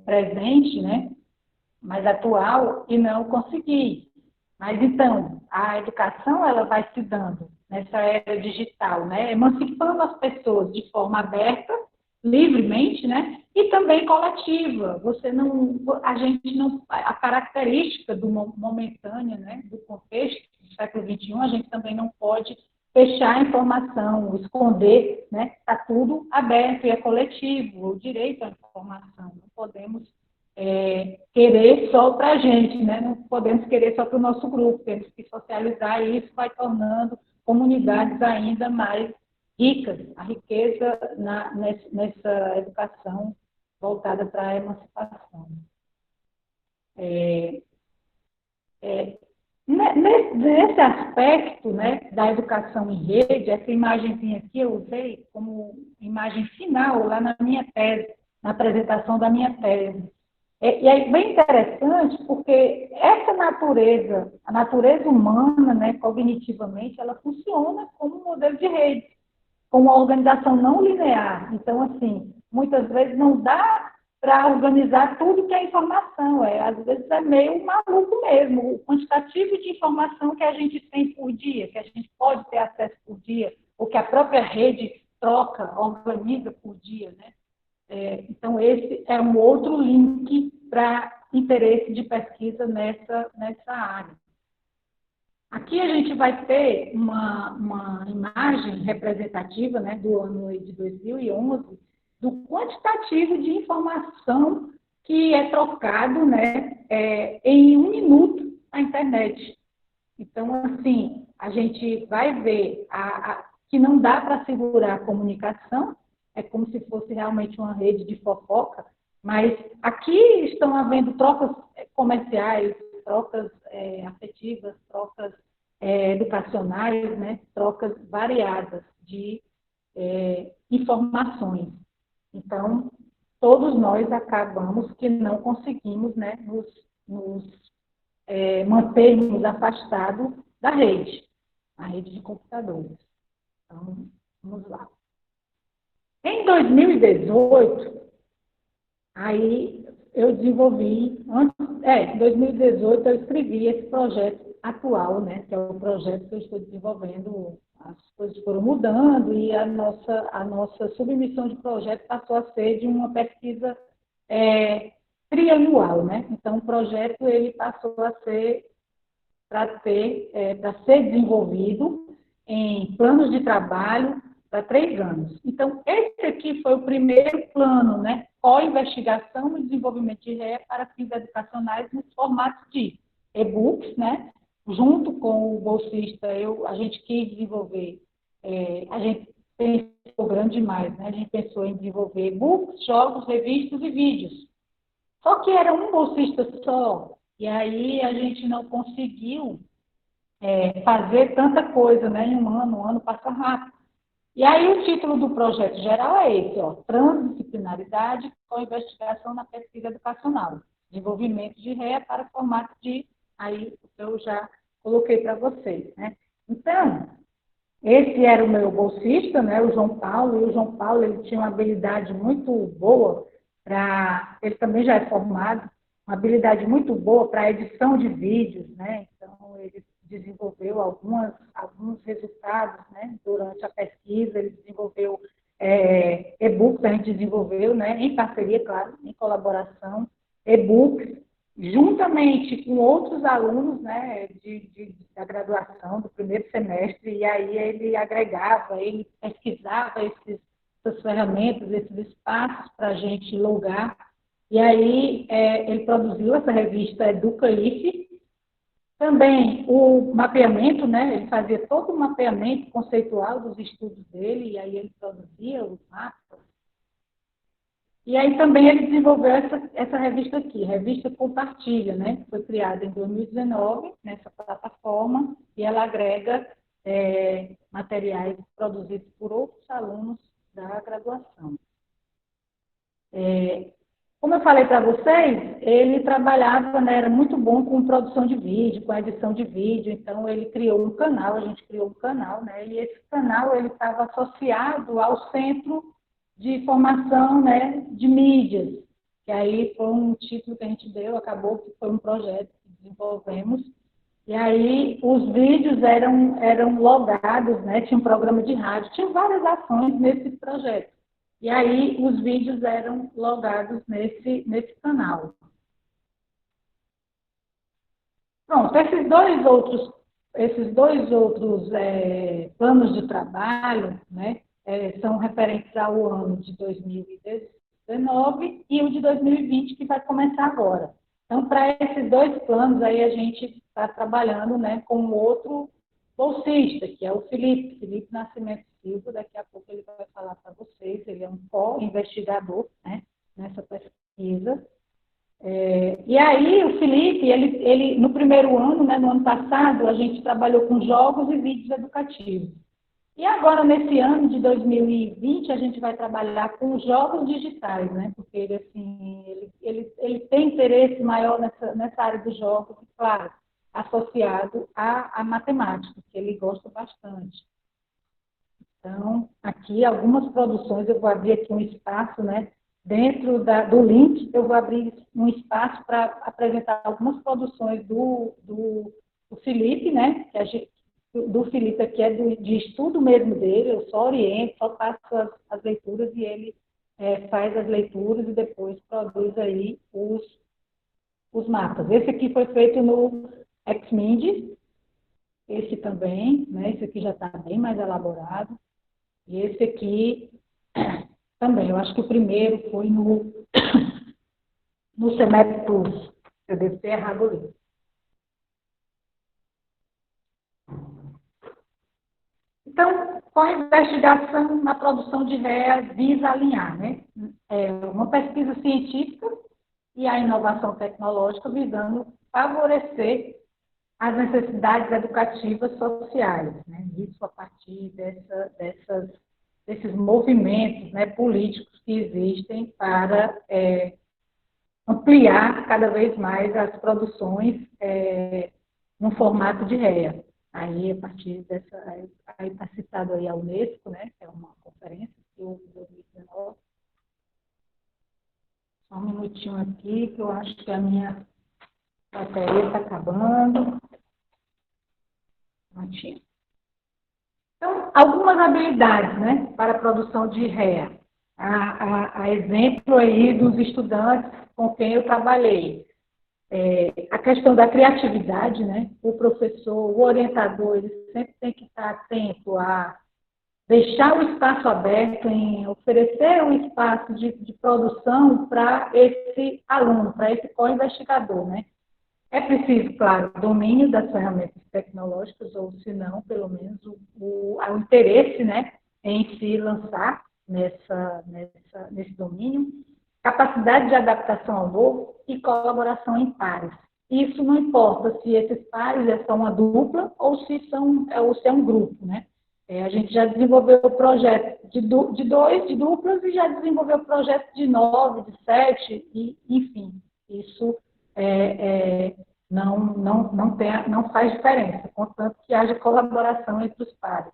S2: presente, né, mais atual, e não consegui. Mas, então, a educação ela vai se dando nessa era digital, né, emancipando as pessoas de forma aberta, livremente, né, e também coletiva. A característica do momentânea, né, do contexto do século século XXI, a gente também não pode fechar a informação, esconder, né? Está tudo aberto e é coletivo, o direito à informação. Não podemos querer só para a gente, né? Não podemos querer só para o nosso grupo, temos que socializar e isso vai tornando comunidades ainda mais ricas, a riqueza nessa educação voltada para a emancipação. Nesse aspecto, né, da educação em rede, essa imagenzinha aqui eu usei como imagem final lá na minha tese, na apresentação da minha tese. E aí, bem interessante, porque essa natureza, a natureza humana, né, cognitivamente, ela funciona como um modelo de rede, como uma organização não linear. Então, assim, muitas vezes não dá para organizar tudo que é informação. Às vezes é meio maluco mesmo. O quantitativo de informação que a gente tem por dia, que a gente pode ter acesso por dia, ou que a própria rede troca, organiza por dia, né? Então, esse é um outro link para interesse de pesquisa nessa área. Aqui a gente vai ter uma imagem representativa, né, do ano de 2011, do quantitativo de informação que é trocado, né, em 1 minuto na internet. Então, assim, a gente vai ver que não dá para segurar a comunicação, é como se fosse realmente uma rede de fofoca, mas aqui estão havendo trocas comerciais, trocas afetivas, trocas educacionais, né, trocas variadas de informações. Então, todos nós acabamos que não conseguimos, né, nos mantermos afastados da rede, a rede de computadores. Então, vamos lá. Em 2018, aí eu desenvolvi, em 2018 eu escrevi esse projeto atual, né, que é o projeto que eu estou desenvolvendo. As coisas foram mudando e a nossa submissão de projeto passou a ser de uma pesquisa trianual, né? Então, o projeto ele passou a ser para ser desenvolvido em planos de trabalho para 3 anos. Então, esse aqui foi o primeiro plano, né? Co-investigação e desenvolvimento de REA para fins educacionais nos formatos de e-books, né? Junto com o bolsista, a gente quis desenvolver, a gente pensou grande demais, né? A gente pensou em desenvolver e-books, jogos, revistas e vídeos. Só que era um bolsista só, e aí a gente não conseguiu fazer tanta coisa, né? Em um ano passa rápido. E aí o título do projeto geral é esse, ó, Transdisciplinaridade com investigação na pesquisa educacional, desenvolvimento de REA para formato de, aí eu já coloquei para vocês, né? Então, esse era o meu bolsista, né, o João Paulo, e o João Paulo ele tinha uma habilidade muito boa ele também já é formado, uma habilidade muito boa para edição de vídeos, né? Então, ele desenvolveu alguns resultados, né? Durante a pesquisa, ele desenvolveu e-books, a gente desenvolveu, né? Em parceria, claro, em colaboração, e-books, juntamente com outros alunos, né? Da graduação, do primeiro semestre, e aí ele agregava, ele pesquisava essas ferramentas, esses espaços para a gente logar. E aí ele produziu essa revista EducaIF. Também o mapeamento, né? Ele fazia todo o mapeamento conceitual dos estudos dele, e aí ele produzia os mapas. E aí também ele desenvolveu essa revista aqui, Revista Compartilha, né? Foi criada em 2019, nessa plataforma, e ela agrega materiais produzidos por outros alunos da graduação. Como eu falei para vocês, ele trabalhava, né, era muito bom com produção de vídeo, com edição de vídeo, então ele criou um canal, a gente criou um canal, né, e esse canal ele estava associado ao Centro de Formação, né, de Mídias, que aí foi um título que a gente deu, acabou que foi um projeto que desenvolvemos, e aí os vídeos eram logados, né, tinha um programa de rádio, tinha várias ações nesse projeto. E aí os vídeos eram logados nesse canal. Pronto, esses 2 outros esses dois outros planos de trabalho, né, são referentes ao ano de 2019 e o de 2020, que vai começar agora. Então, para esses dois planos, aí a gente está trabalhando, né, com um outro bolsista, que é o Felipe Nascimento Silva. Daqui a pouco ele vai falar para vocês. Ele é um co-investigador, né, nessa pesquisa. E aí, o Felipe, ele no primeiro ano, né, no ano passado, a gente trabalhou com jogos e vídeos educativos. E agora, nesse ano de 2020, a gente vai trabalhar com jogos digitais, né? Porque ele, assim, ele tem interesse maior nessa área dos jogos, claro, associado à matemática, que ele gosta bastante. Então, aqui, algumas produções, eu vou abrir aqui um espaço, né? Dentro do link, eu vou abrir um espaço para apresentar algumas produções do Felipe, né? Do Felipe aqui é de estudo mesmo dele, eu só oriento, só passo as leituras e ele faz as leituras e depois produz aí os mapas. Esse aqui foi feito no Xmind, esse também, né? Esse aqui já está bem mais elaborado. E esse aqui também, eu acho que o primeiro foi no CEMEP Plus. Eu devo ter errado ali. Então, com a investigação na produção de REA visa alinhar, né? Uma pesquisa científica e a inovação tecnológica visando favorecer as necessidades educativas sociais, né? Isso a partir desses movimentos, né, políticos que existem para ampliar cada vez mais as produções no formato de REA. Aí, a partir dessa, aí está citado aí a Unesco, né, que é uma conferência que houve em 2019. Só um minutinho aqui, que eu acho que a minha bateria está acabando. Prontinho. Então, algumas habilidades, né, para a produção de REA. A exemplo aí dos estudantes com quem eu trabalhei. A questão da criatividade, né? O professor, o orientador, ele sempre tem que estar atento a deixar o espaço aberto, em oferecer um espaço de produção para esse aluno, para esse co-investigador, né? É preciso, claro, domínio das ferramentas tecnológicas, ou se não, pelo menos o interesse, né, em se lançar nesse domínio, capacidade de adaptação ao novo e colaboração em pares. Isso não importa se esses pares são uma dupla ou se é um grupo, né? A gente já desenvolveu o projeto de duplas, e já desenvolveu o projeto de 9, de 7, e, enfim, isso não faz diferença, contanto que haja colaboração entre os pares.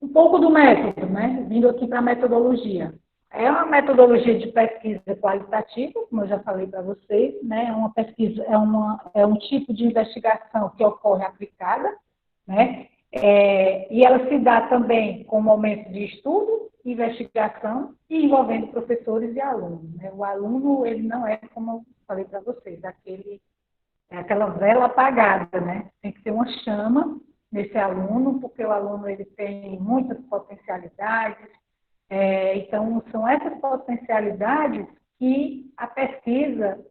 S2: Um pouco do método, né? Vindo aqui para a metodologia. É uma metodologia de pesquisa qualitativa, como eu já falei para vocês, né? Uma pesquisa, é um tipo de investigação que ocorre aplicada, né? E ela se dá também com momento de estudo, investigação e envolvendo professores e alunos, né? O aluno, ele não é, como eu falei para vocês, aquela vela apagada, né? Tem que ter uma chama nesse aluno, porque o aluno ele tem muitas potencialidades. Então, são essas potencialidades que a pesquisa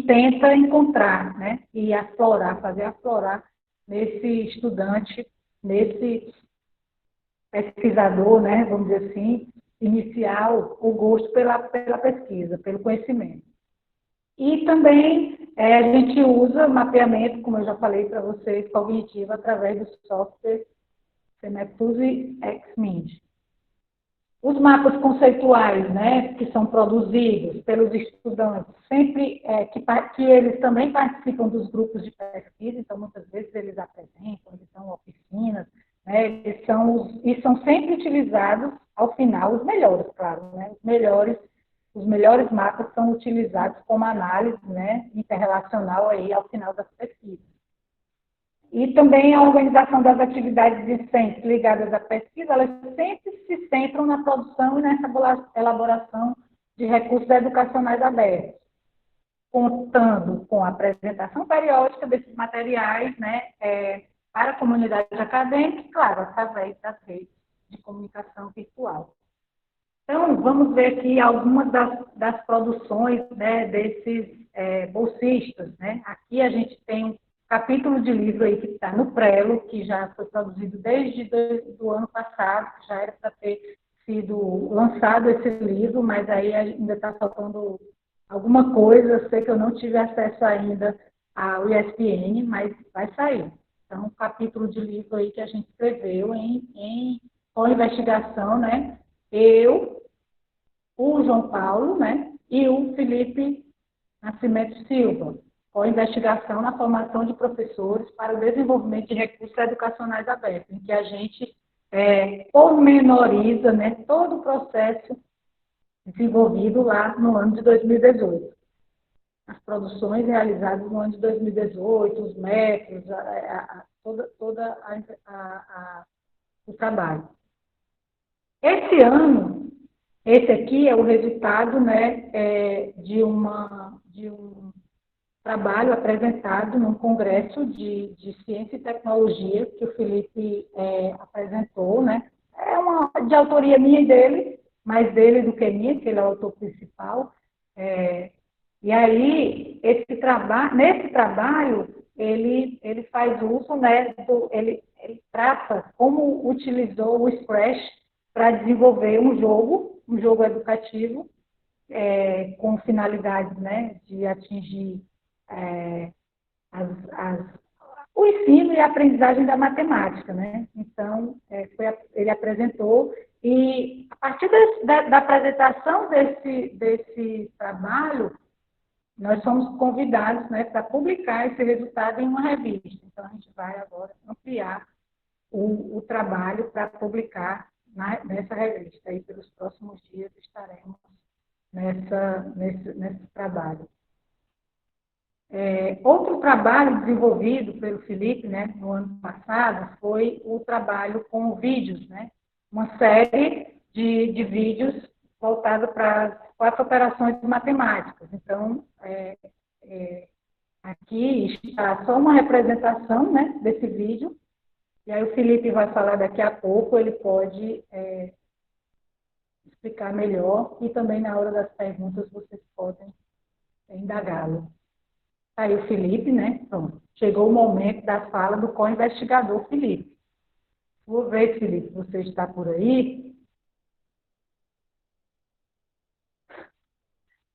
S2: tenta encontrar, né? E fazer aflorar nesse estudante, nesse pesquisador, né? Vamos dizer assim, iniciar o gosto pela pesquisa, pelo conhecimento. E também a gente usa mapeamento, como eu já falei para vocês, cognitivo, através do software CEMEP+Plus e Xmind. Os mapas conceituais, né, que são produzidos pelos estudantes, sempre que eles também participam dos grupos de pesquisa, então muitas vezes eles apresentam, eles são oficinas, né, e são sempre utilizados, ao final, os melhores, claro, né, os melhores mapas são utilizados como análise, né, interrelacional aí ao final das pesquisas. E também a organização das atividades discentes ligadas à pesquisa, elas sempre se centram na produção e nessa elaboração de recursos educacionais abertos. contando com a apresentação periódica desses materiais, né, para a comunidade acadêmica, claro, através das redes de comunicação virtual. Então, vamos ver aqui algumas das produções, né, desses bolsistas, né? Aqui a gente tem um capítulo de livro aí que está no Prelo, que já foi produzido desde o ano passado, que já era para ter sido lançado esse livro, mas aí ainda está faltando alguma coisa. Eu sei que eu não tive acesso ainda ao ISPN, mas vai sair. Então, um capítulo de livro aí que a gente escreveu com investigação, né? Eu, o João Paulo, né? E o Felipe Nascimento Silva, com investigação na formação de professores para o desenvolvimento de recursos educacionais abertos, em que a gente pormenoriza, né, todo o processo desenvolvido lá no ano de 2018. As produções realizadas no ano de 2018, os métodos, todo o trabalho. Esse ano, esse aqui é o resultado, né, de um trabalho apresentado num congresso de ciência e tecnologia que o Felipe apresentou, né? É de autoria minha e dele, mais dele do que minha, que ele é o autor principal. E aí, nesse trabalho, ele faz uso, né, ele trata como utilizou o Scratch para desenvolver um jogo educativo, com finalidades, né, de atingir o ensino e a aprendizagem da matemática, né? Então, ele apresentou, e a partir da apresentação desse trabalho, nós somos convidados, né, para publicar esse resultado em uma revista. Então, a gente vai agora ampliar o trabalho para publicar nessa revista. Aí, pelos próximos dias, estaremos nesse trabalho. Outro trabalho desenvolvido pelo Felipe, né, no ano passado, foi o trabalho com vídeos, né? Uma série de vídeos voltado para as 4 operações matemáticas. Então, aqui está só uma representação, né, desse vídeo, e aí o Felipe vai falar daqui a pouco, ele pode explicar melhor, e também na hora das perguntas vocês podem indagá-lo. Aí o Felipe, né? Pronto. Chegou o momento da fala do co-investigador Felipe. Vou ver, Felipe, você está por aí.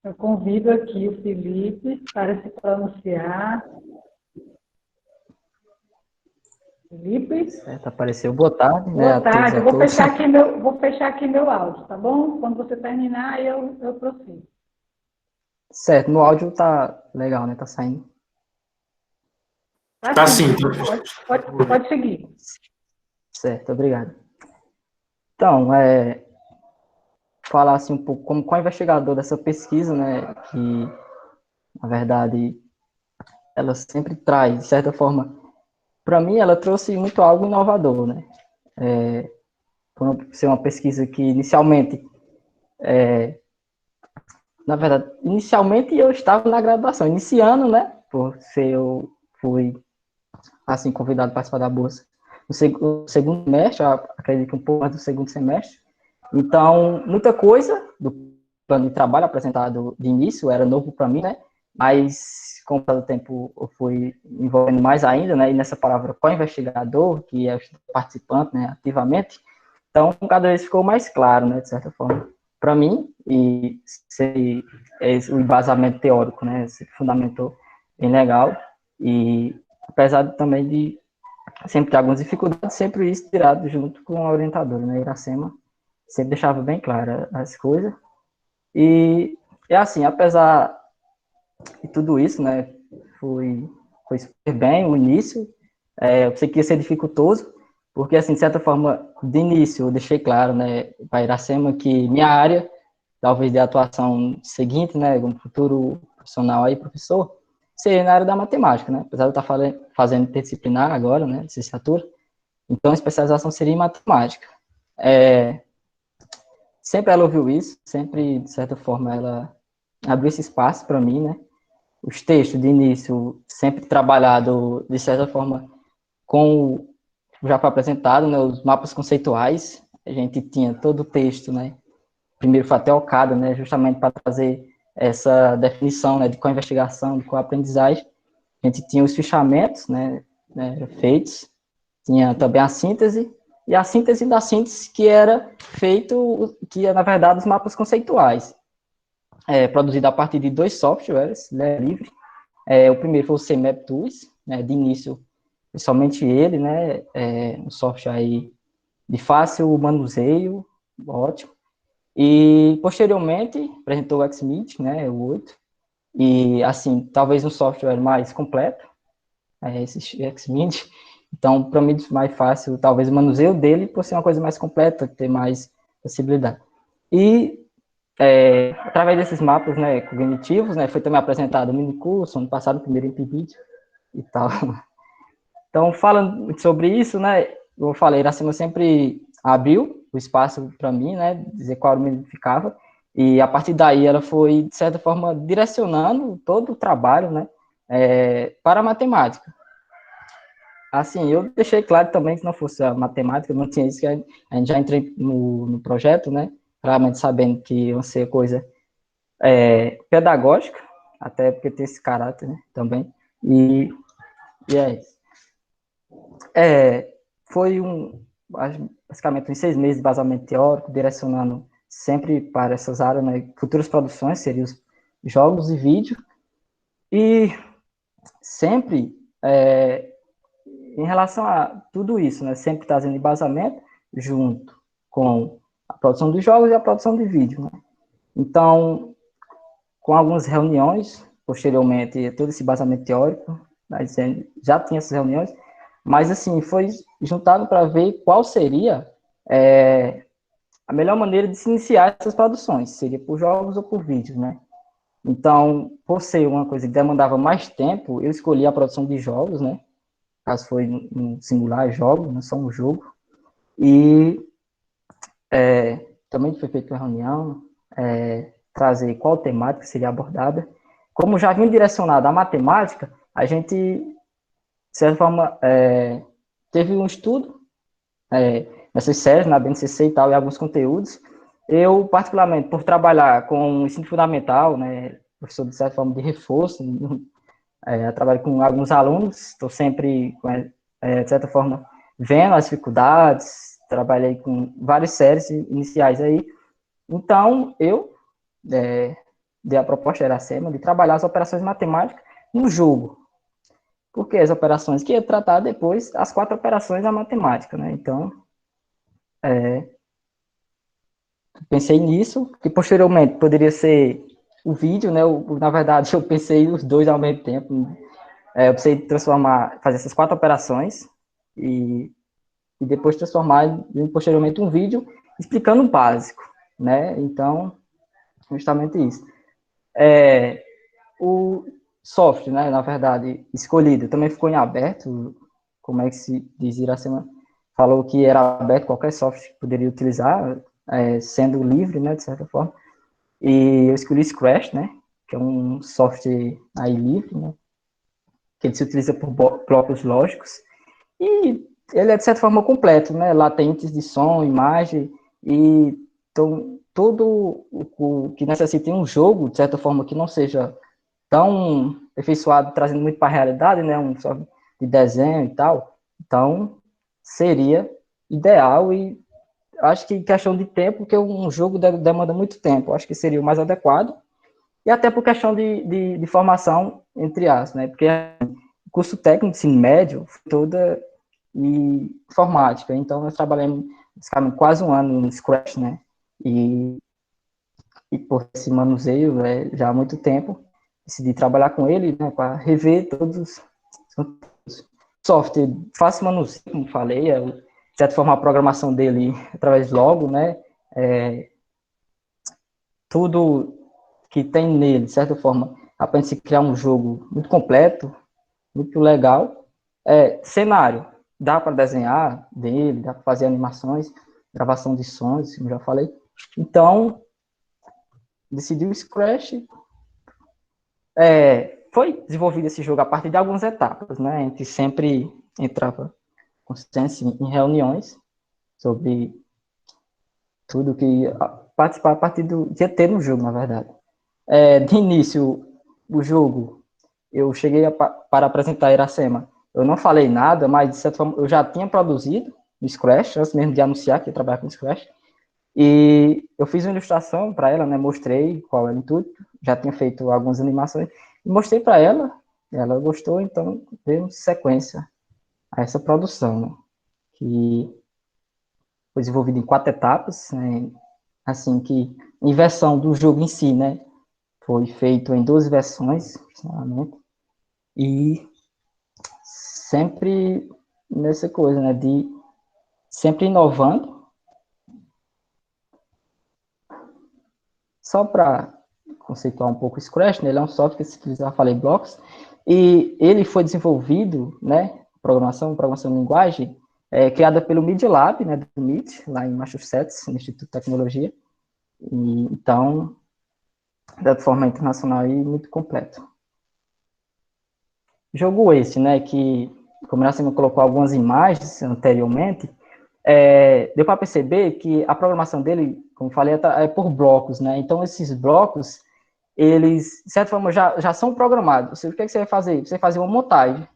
S2: Eu convido aqui o Felipe para se pronunciar. Felipe?
S3: Certo, apareceu. Boa tarde, né,
S2: Boa tarde. Eu vou
S3: todos.
S2: fechar aqui meu áudio, tá bom? Quando você terminar, eu prossigo.
S3: Certo, no áudio tá legal, né? Tá saindo.
S1: Tá sim.
S2: Pode seguir.
S3: Certo, obrigado. Então, falar assim um pouco como co-investigador dessa pesquisa, né, que, na verdade, ela sempre traz, de certa forma, para mim, ela trouxe muito algo inovador, né? Por ser uma pesquisa que, inicialmente, na verdade, inicialmente eu estava na graduação, iniciando, né, eu fui, assim, convidado a participar da bolsa no segundo semestre, acredito que um pouco mais do segundo semestre. Então, muita coisa do plano de trabalho apresentado de início era novo para mim, né? Mas, com o passar do tempo, eu fui me envolvendo mais ainda, né? E nessa palavra co-investigador, que é o participante, né, ativamente, então, cada vez ficou mais claro, né, de certa forma, para mim, e o embasamento teórico, né, se fundamentou bem legal, e apesar também de sempre ter algumas dificuldades, sempre isso tirado junto com a orientadora, né, Iracema, sempre deixava bem claras as coisas. E é assim, apesar de tudo isso, né, foi super bem o início. Eu sei que ia ser dificultoso, porque, assim, de certa forma, de início, eu deixei claro, né, para Iracema que minha área, talvez de atuação seguinte, né, como futuro profissional aí, professor, seria na área da matemática, né, apesar de eu estar fazendo interdisciplinar agora, né, licenciatura, então a especialização seria em matemática. Sempre ela ouviu isso, sempre, de certa forma, ela abriu esse espaço para mim, né, os textos de início, sempre trabalhado, de certa forma, com, já foi apresentado, né, os mapas conceituais. A gente tinha todo o texto, né, primeiro foi até Okada, né, justamente para trazer essa definição, né, de co-investigação, de co-aprendizagem. A gente tinha os fichamentos, né, feitos, tinha também a síntese, e a síntese da síntese que era feito, que é, na verdade, os mapas conceituais, produzido a partir de 2 softwares, né, livre. O primeiro foi o CMap Tools, né, de início, somente ele, né, um software aí de fácil manuseio, ótimo. E, posteriormente, apresentou o XMIT, né, o 8, e, assim, talvez um software mais completo, esse XMIT. Então, para mim, mais fácil, talvez o manuseio dele, por ser uma coisa mais completa, ter mais possibilidade. E, através desses mapas, né, cognitivos, né, foi também apresentado o mini curso, ano passado, o primeiro MPVid e tal. Então, falando sobre isso, né, eu falei, Iracema sempre abriu o espaço para mim, né, dizer qual me identificava, e a partir daí ela foi, de certa forma, direcionando todo o trabalho, né, para a matemática. Assim, eu deixei claro também que não fosse a matemática, não tinha isso, que a gente já entrei no projeto, né, realmente sabendo que ia ser coisa pedagógica, até porque tem esse caráter, né, também, e é isso. Foi basicamente uns 6 meses de vazamento teórico, direcionando sempre para essas áreas, né, futuras produções, seriam os jogos e vídeo, e sempre, em relação a tudo isso, né, sempre trazendo embasamento junto com a produção de jogos e a produção de vídeo, né. Então, com algumas reuniões, posteriormente, todo esse embasamento teórico, né, já tinha essas reuniões, mas, assim, foi juntado para ver qual seria a melhor maneira de se iniciar essas produções, seria por jogos ou por vídeos, né? Então, por ser uma coisa que demandava mais tempo, eu escolhi a produção de jogos, né? Caso foi um singular jogo, não só um jogo. E também foi feita uma reunião, trazer qual temática seria abordada. Como já vinha direcionado à matemática, a gente, de certa forma, teve um estudo nessas séries, na BNCC e tal, e alguns conteúdos. Eu, particularmente, por trabalhar com o ensino fundamental, né, professor, de certa forma, de reforço, eu trabalho com alguns alunos, estou sempre, de certa forma, vendo as dificuldades, trabalhei com várias séries iniciais aí. Então, eu dei a proposta, era a SEMA, de trabalhar as operações matemáticas no jogo. Porque as operações que ia tratar depois, as 4 operações da matemática, né? Então, pensei nisso, que posteriormente poderia ser o vídeo, né? Na verdade, eu pensei os dois ao mesmo tempo. Eu pensei em transformar, fazer essas 4 operações e depois transformar posteriormente um vídeo explicando o básico, né? Então, justamente isso. O software, né, na verdade, escolhido também ficou em aberto, como é que se diz, Iracema falou que era aberto qualquer software que poderia utilizar, sendo livre, né, de certa forma, e eu escolhi Scratch, né, que é um software aí livre, né, que ele se utiliza por blocos lógicos, e ele é, de certa forma, completo, né, latentes de som, imagem, e então, tudo o que necessita em um jogo, de certa forma, que não seja tão aperfeiçoado, trazendo muito para a realidade, né, um software de desenho e tal, então, seria ideal e acho que questão de tempo, porque um jogo demanda muito tempo, acho que seria o mais adequado, e até por questão de formação, entre aspas, né, porque o curso técnico de ensino médio toda e informática, então nós trabalhamos quase um ano no Scratch, né, e por esse manuseio, já há muito tempo, decidi trabalhar com ele, né, para rever todos os software, faço manuseio, como falei, de certa forma a programação dele através de logo, né, tudo que tem nele, de certa forma, para se criar um jogo muito completo, muito legal. Cenário, dá para desenhar dele, dá para fazer animações, gravação de sons, como já falei. Então, decidi o Scratch. foi desenvolvido esse jogo a partir de algumas etapas, né? A gente sempre entrava consciência em reuniões sobre tudo que participar a partir do dia ter no jogo, na verdade. De início, o jogo, eu cheguei para apresentar a Iracema. Eu não falei nada, mas de certa forma eu já tinha produzido no Scratch, antes mesmo de anunciar que ia trabalhar com Scratch. E eu fiz uma ilustração para ela, né? Mostrei qual era o intuito, já tinha feito algumas animações, e mostrei para ela, ela gostou, então deu sequência a essa produção, né? Que foi desenvolvida em 4 etapas, né? Assim que, em versão do jogo em si, né? Foi feito em 12 versões, finalmente, e sempre nessa coisa, né? De sempre inovando. Só para conceituar um pouco o Scratch, né? Ele é um software que eu já falei, blocos, e ele foi desenvolvido, né? Programação em linguagem, criada pelo Media Lab, né? Do MIT, lá em Massachusetts, no Instituto de Tecnologia. E, então, da forma internacional e muito completo. Jogo esse, né? Que, como a Iracema colocou algumas imagens anteriormente, deu para perceber que a programação dele, como falei, é por blocos, né? Então, esses blocos, eles, de certa forma, já são programados. O que você vai fazer? Você vai fazer uma montagem.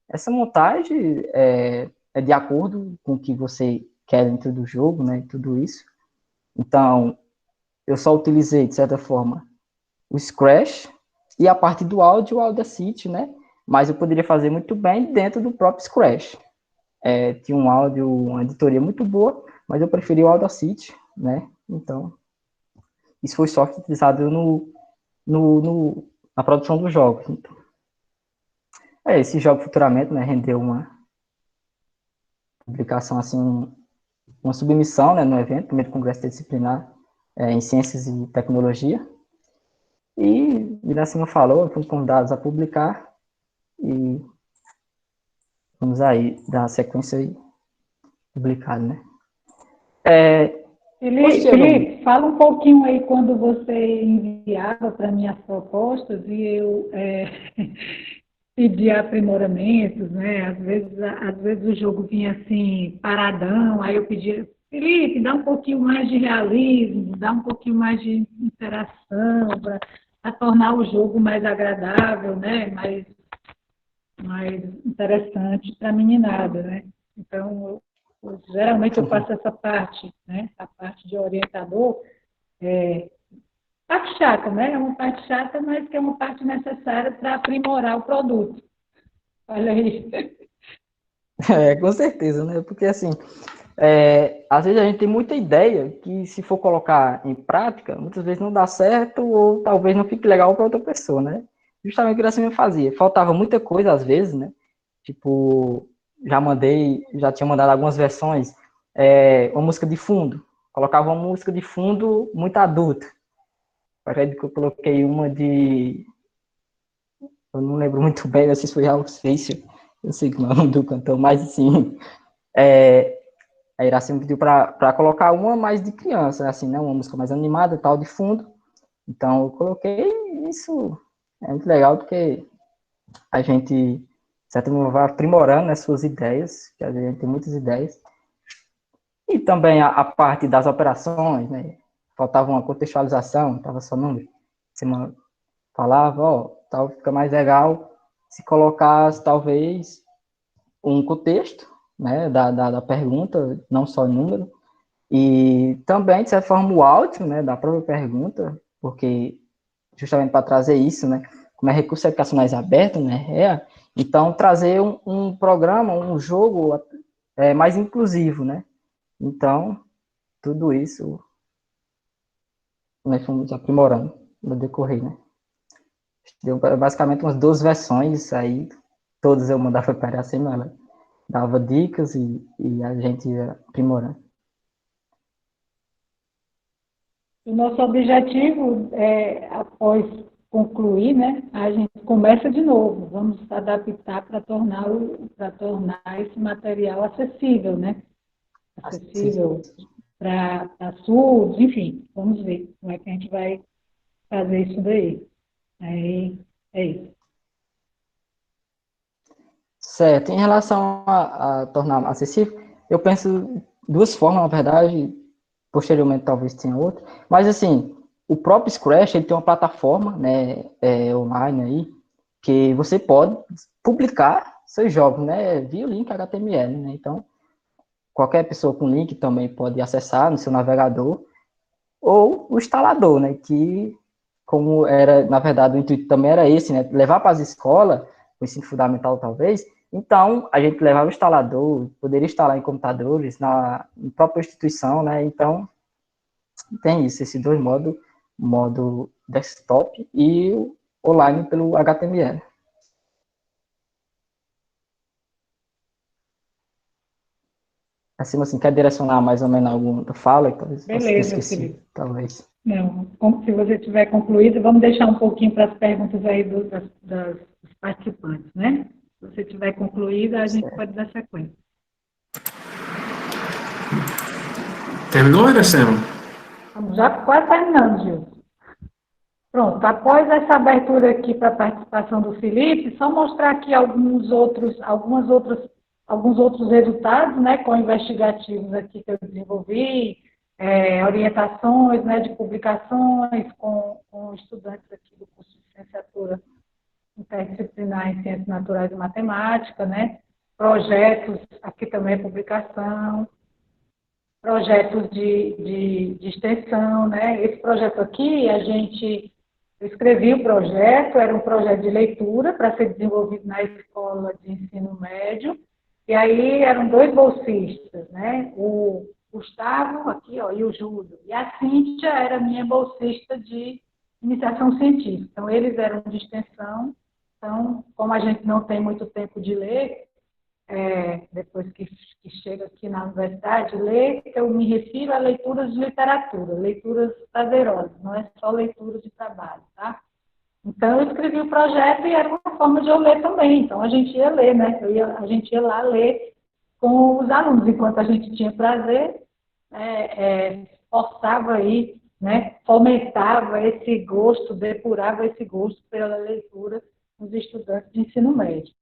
S3: Essa montagem é de acordo com o que você quer dentro do jogo, né? E tudo isso. Então, eu só utilizei, de certa forma, o Scratch e a parte do áudio, o Audacity, né? Mas eu poderia fazer muito bem dentro do próprio Scratch. Tinha um áudio, uma editoria muito boa, mas eu preferi o Audacity, né? Então, isso foi software utilizado na produção dos jogos. Então, esse jogo futuramente, né, rendeu uma publicação, assim, uma submissão, né, no evento, primeiro congresso disciplinar em Ciências e Tecnologia. E, Iracema falou, fomos convidados a publicar e vamos aí dar sequência e publicar, né?
S2: Felipe, fala um pouquinho aí quando você enviava para mim as propostas e eu pedia aprimoramentos, né? Às vezes o jogo vinha assim, paradão, aí eu pedia, Felipe, dá um pouquinho mais de realismo, dá um pouquinho mais de interação para tornar o jogo mais agradável, né? Mais interessante para a meninada, né? Então, geralmente eu faço essa parte, né? A parte de orientador, parte chata, né? É uma parte chata, mas que é uma parte necessária para aprimorar o produto. Olha aí.
S3: Com certeza, né? Porque, assim, às vezes a gente tem muita ideia que, se for colocar em prática, muitas vezes não dá certo ou talvez não fique legal para outra pessoa, né? Justamente o que assim eu fazia. Faltava muita coisa, às vezes, né? Tipo, já tinha mandado algumas versões, uma música de fundo. Colocava uma música de fundo muito adulta. Parece que eu coloquei uma de... Eu não lembro muito bem, se foi Raul Seixas, eu sei que não é o nome do cantor, mas, assim, a Iracema pediu para colocar uma mais de criança, assim, né? Uma música mais animada, tal, de fundo. Então, eu coloquei isso. É muito legal, porque a gente, de certa forma, vai aprimorando as suas ideias, que a gente tem muitas ideias. E também a parte das operações, né? Faltava uma contextualização, estava só número. Você falava, tal, fica mais legal se colocasse, talvez, um contexto, né, da pergunta, não só número, e também, de certa forma, o áudio, né, da própria pergunta, porque justamente para trazer isso, né, como é recurso educacionais aberto, né, então trazer um programa, um jogo mais inclusivo, né, então tudo isso nós fomos aprimorando no decorrer, né. Deu basicamente umas 12 versões aí, todas eu mandava para a Iracema, ela dava dicas e a gente ia aprimorando.
S2: O nosso objetivo após concluir, né, a gente começa de novo, vamos adaptar para tornar esse material acessível, né? Acessível para surdos, enfim, vamos ver como é que a gente vai fazer isso daí. Aí, É isso.
S3: Certo. Em relação a tornar acessível, eu penso duas formas, na verdade, posteriormente talvez tenha outra, mas assim, o próprio Scratch, ele tem uma plataforma, né, online aí, que você pode publicar seus jogos, né, via link HTML, né, então qualquer pessoa com link também pode acessar no seu navegador, ou o instalador, né, que como era, na verdade, o intuito também era esse, né, levar para as escolas, o ensino fundamental talvez, então a gente levava o instalador, poderia instalar em computadores, na própria instituição, né, então tem isso, esses dois modos, modo desktop e online pelo HTML. Assim, quer direcionar mais ou menos algum fala, talvez você tenha
S2: Beleza,
S3: esquecido,
S2: Felipe.
S3: talvez.
S2: Não, se você tiver concluído, vamos deixar um pouquinho para as perguntas aí dos participantes, né? Se você tiver concluído, a gente pode dar sequência.
S1: Terminou, Iracema?
S2: Estamos já quase terminando, Gil. Pronto, após essa abertura aqui para a participação do Felipe, só mostrar aqui alguns outros resultados, né, com investigativos aqui que eu desenvolvi, orientações, né, de publicações com estudantes aqui do curso de licenciatura interdisciplinar em Ciências Naturais e Matemática, né, projetos, aqui também publicação, projetos de extensão, né, esse projeto aqui, eu escrevi o projeto, era um projeto de leitura para ser desenvolvido na escola de ensino médio, e aí eram 2 bolsistas, né? O Gustavo, aqui, ó, e o Júlio. E a Cíntia era minha bolsista de iniciação científica. Então, eles eram de extensão. Então, como a gente não tem muito tempo de ler, depois que chega aqui na universidade, ler, eu me refiro a leituras de literatura, leituras prazerosas, não é só leitura de trabalho, tá? Então, eu escrevi o projeto e era uma forma de eu ler também. Então, a gente ia ler, né? A gente ia lá ler com os alunos, enquanto a gente tinha prazer, forçava aí, né? Fomentava esse gosto, depurava esse gosto pela leitura nos estudantes de ensino médio.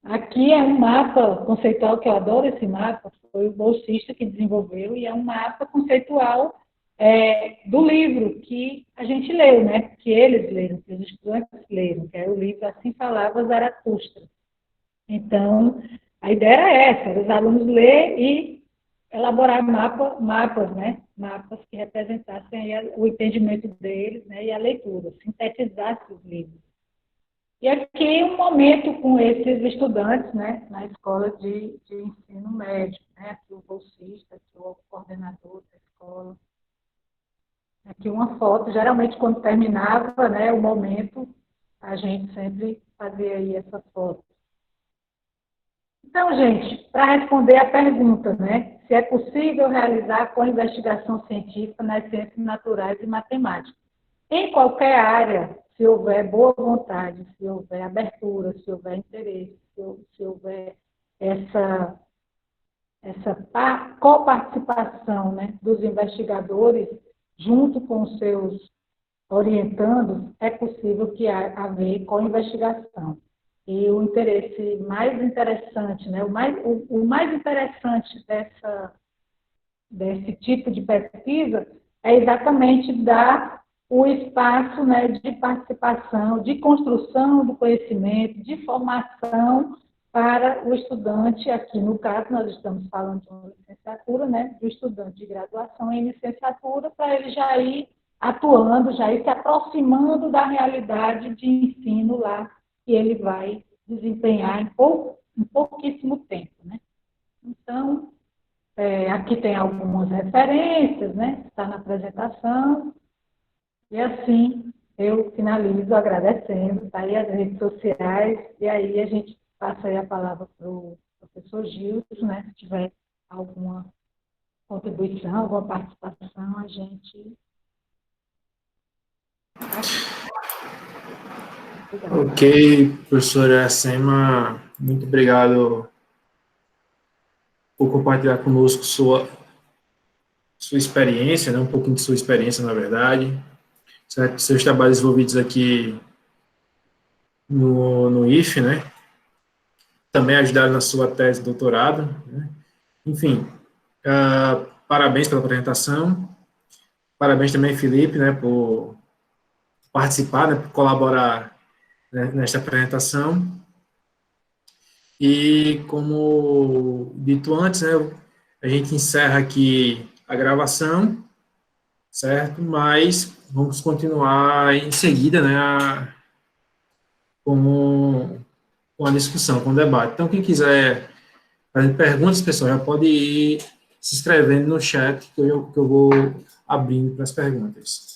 S2: Aqui é um mapa conceitual, que eu adoro esse mapa, foi o bolsista que desenvolveu, e é um mapa conceitual do livro que a gente leu, né? Que eles leram, que os estudantes leram, que é o livro Assim Falava Zaratustra. Então, a ideia era essa, era os alunos ler e elaborar mapas, né? Mapas que representassem aí o entendimento deles, né? E a leitura, sintetizasse os livros. E aqui um momento com esses estudantes, né, na escola de ensino médio, né, aqui o bolsista, aqui o coordenador da escola. Aqui uma foto, geralmente quando terminava, né, o momento, a gente sempre fazia aí essa foto. Então, gente, para responder a pergunta, né, se é possível realizar com investigação científica nas ciências naturais e matemática. Em qualquer área, se houver boa vontade, se houver abertura, se houver interesse, se houver essa coparticipação, né, dos investigadores junto com os seus orientandos, é possível que haver co-investigação. E o interesse mais interessante, né, o mais interessante desse tipo de pesquisa é exatamente dar o espaço, né, de participação, de construção do conhecimento, de formação para o estudante, aqui no caso nós estamos falando de uma licenciatura, né, do estudante de graduação em licenciatura, para ele já ir atuando, já ir se aproximando da realidade de ensino lá que ele vai desempenhar em pouquíssimo tempo, né. Então, aqui tem algumas referências, né, está na apresentação. E assim, eu finalizo agradecendo, tá aí as redes sociais, e aí a gente passa aí a palavra para o professor Gilson, né? Se tiver alguma contribuição, alguma participação, a gente...
S1: Ok, professora Sema, muito obrigado por compartilhar conosco sua experiência, né? Um pouquinho de sua experiência, na verdade. Certo? Seus trabalhos desenvolvidos aqui no IFE, né? Também ajudaram na sua tese de doutorado, né? Enfim, parabéns pela apresentação. Parabéns também, Felipe, né, por participar, né, por colaborar, né, nesta apresentação. E, como dito antes, né, a gente encerra aqui a gravação, certo? Mas vamos continuar em seguida, né, com a discussão, com o debate. Então, quem quiser fazer perguntas, pessoal, já pode ir se inscrevendo no chat, que eu vou abrindo para as perguntas.